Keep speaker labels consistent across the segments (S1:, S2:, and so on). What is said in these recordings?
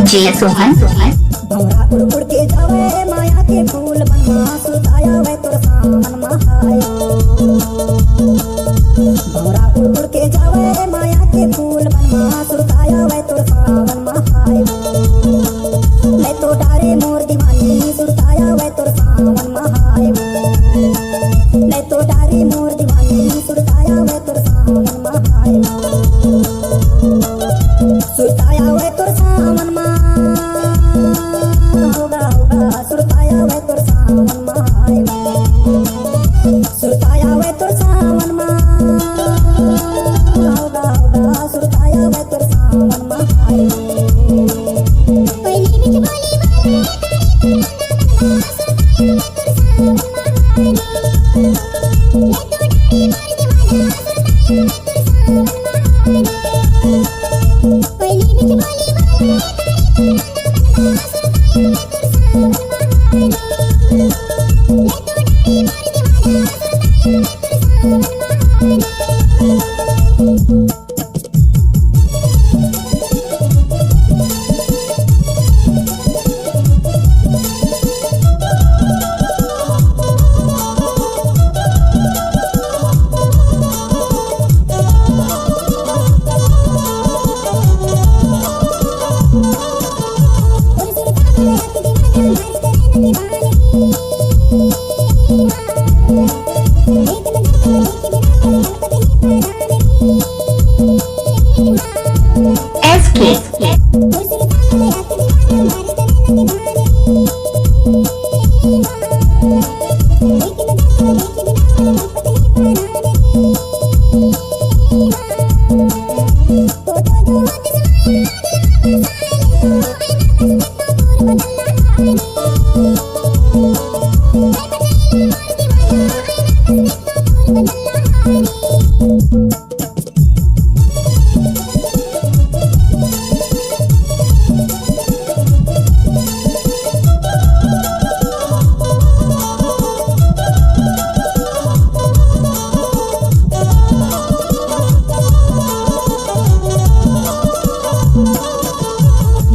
S1: DJ Sohan.
S2: भंवरा उड़ उड़ के जावे माया के फूल बनवा सुताया वे तोर सामन महायो। भंवरा उड़ उड़ के जावे माया के फूल बनवा सुताया वे तोर सामन महायो। मैं तो डारे मोर दीवानी सुताया वे तोर सामन महायो। मैं तो डारे मोर दीवानी सुताया वे तोर सामन महायो। सुताया वे तोर सामन होगा होगा सुरताया वे तोर सावन मायो। सुरताया वे तोर सावन होगा होगा सुरताया वे तोर सावन मायो। पहली बिच बोली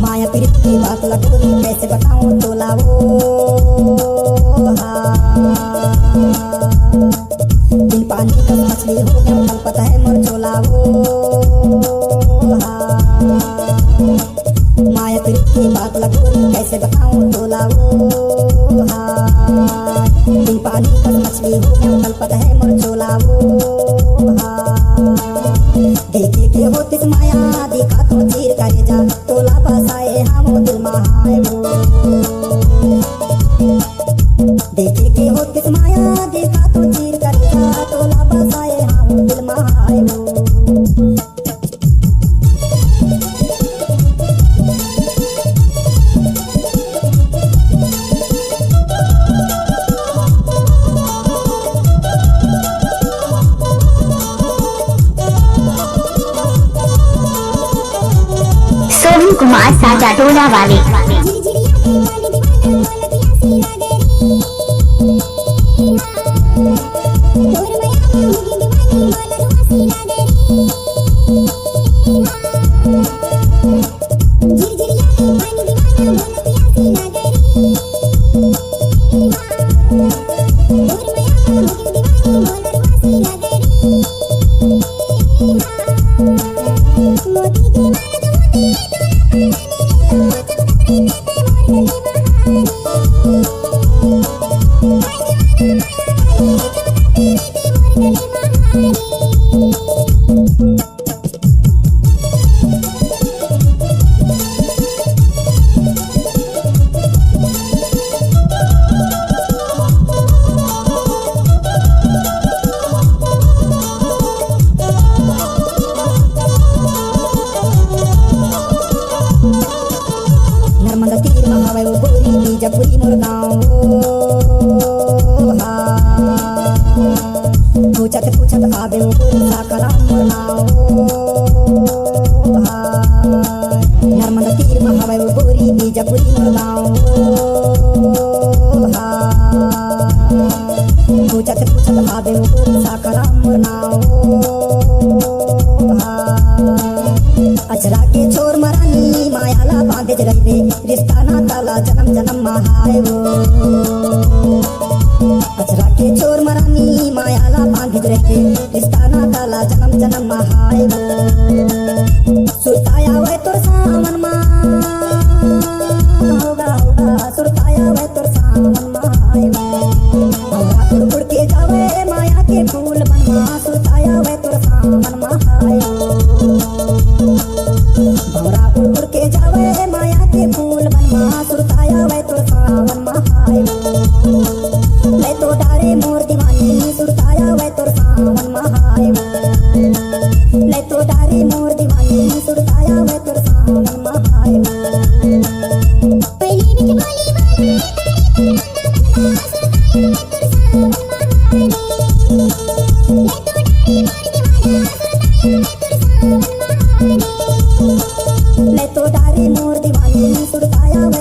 S2: माया पीड़ित की बात लगोरी कैसे बताऊं तोला वो बिन पानी का मछली हो गया कल पता है मोर चोला वो माया पीड़ित की बात लगोरी कैसे बताऊं तोला वो बिन पानी का मछली हो गया कल पता है मोर चोला वो देखे के होतिस माया देखा तो चीर करे जा तोला बसाए हम दिल महाए वो देखे के होतिस माया देखा तो चीर करे जा तोला बसाए हम दिल महाए वो
S1: सोहन कुमार साजा टोला वाले। नर्मदा तीर महावे वो गोरी बीजापुरी मोर गाँव पूछत आवे वो गोरी साकरा मोर नाव नर्मदा तीर
S2: सूर महावे वो गोरी बीजापुरी मोर गाँव पूछत पूछत आवे वो गोरी साखराम मोर नाव अजरा के छोर मरानी मायाला बांधे रहे रिश्ता ना ताला जन्म जन्म महाय वो अजरा के छोर मरानी मायाला बांधे रहे रिश्ता ना ताला जन्म जन्म महाय वो सुरताया वे तोर सावन मा होगा होगा सुरताया वे तोर सावन महाय भौरा उड़ उड़ के जावे माया के फूल बनवा सुरताया वे तोर सावन महाय भौरा उड़ उड़ के जावे माया के फूल बनवा सुरताया वे तोर सावन महाय ले तो डारे मोर दीवानी सुरताया वे तोर सावन महाय ले तो डारे मोर दीवानी सुरताया वे तोर सावन महाय पहली बिच बोली बोले ले तो डारे मोर दीवानी सुरताया वे